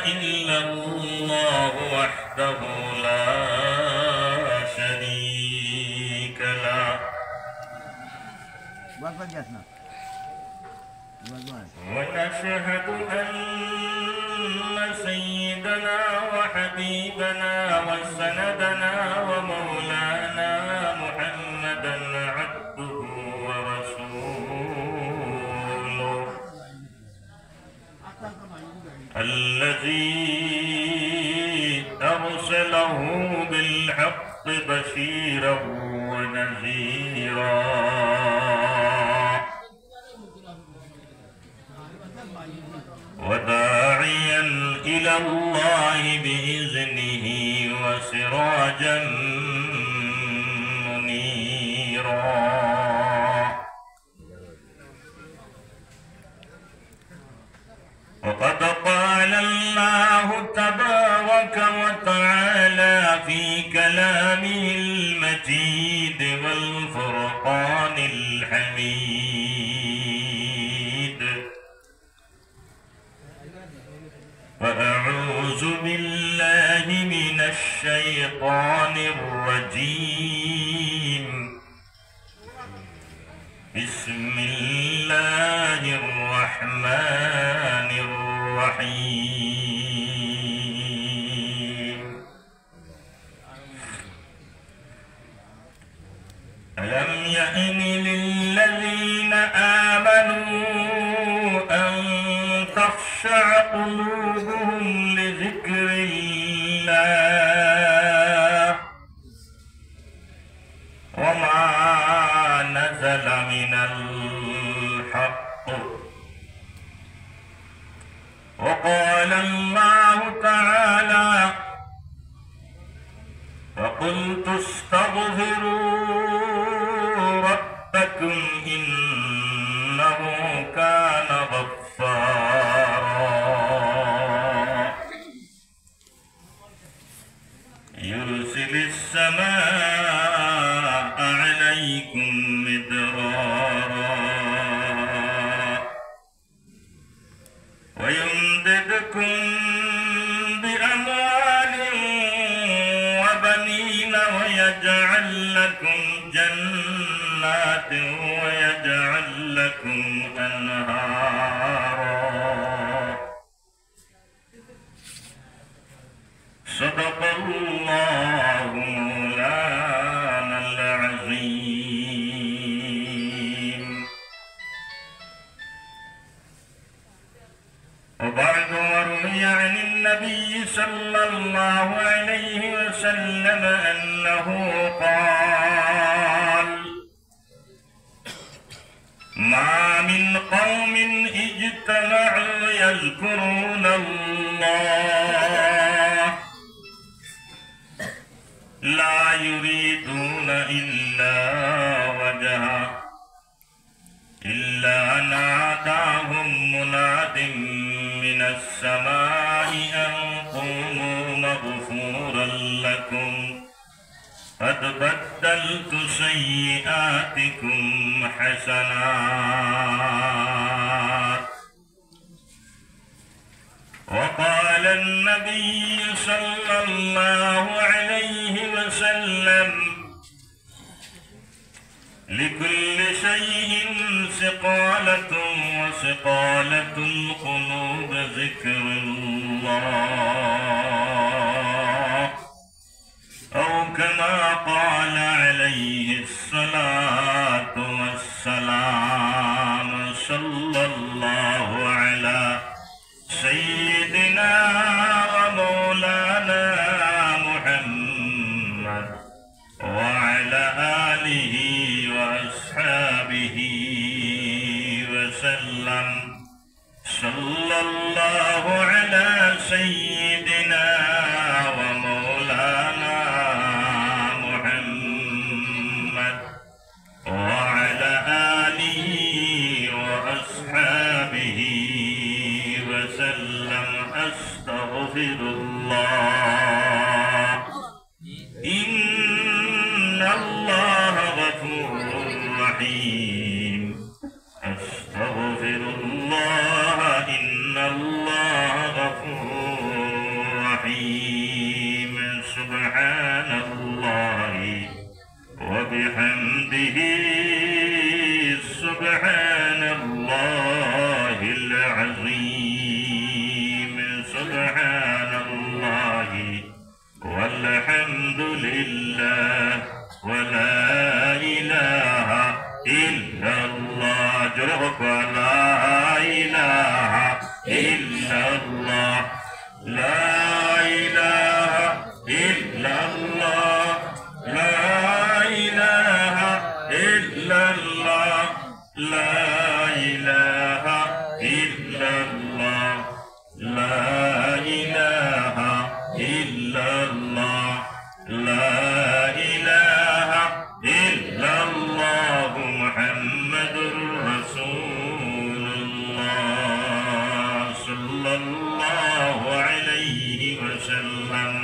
إلا الله وحده لا شريك له ونشهد أن سيدنا وحبيبنا وسندنا ومولانا محمدا عبده ورسوله الذي أرسله بالحق بشيرا ونذيرا وداعيا إلى الله بإذنه وسراجا منيرا وقد قال الله تبارك وتعالى في كلامه المجيد والفرقان الحميد فأعوذ بالله من الشيطان الرجيم بسم الله الرحمن الرحيم ألم يأن للذين آمنوا أن تخشع قلوبهم لذكر الله وما نزل من الحق وقال الله تعالى فقلت استغفروا ربكم إنه كان غفارا يرسل السماء عليكم مدرارا ويمددكم بأموال وبنين ويجعل لكم جنات ويجعل لكم أنهارا صدق الله مولانا العظيم. وبعد وروي عن النبي صلى الله عليه وسلم أنه قال ما من قوم اجتمعوا يذكرون الله لا يريدون إلا وجهه إلا ناداهم مناد من السماء أن قوموا مغفورا لكم قد بدلت سيئاتكم حسنات. وقال النبي صلى الله عليه وسلم لكل شيء سقالة وسقالة القلوب ذكر الله أو كما قال عليه الصلاة والسلام. صلى الله على سيدنا ومولانا محمد وعلى آله وأصحابه وسلم. صلى الله على سيدنا ومولانا محمد وعلى آله وأصحابه وسلم. أستغفر الله إن الله غفور رحيم. أستغفر الله إن الله غفور سبحان الله وبحمده سبحان الله العظيم سبحان الله والحمد لله ولا إله إلا الله جربك لا إله إلا الله لا إله إلا الله لا إله إلا الله لا إله إلا الله لا إله إلا الله لا إله إلا الله محمد رسول الله صلى الله عليه وسلم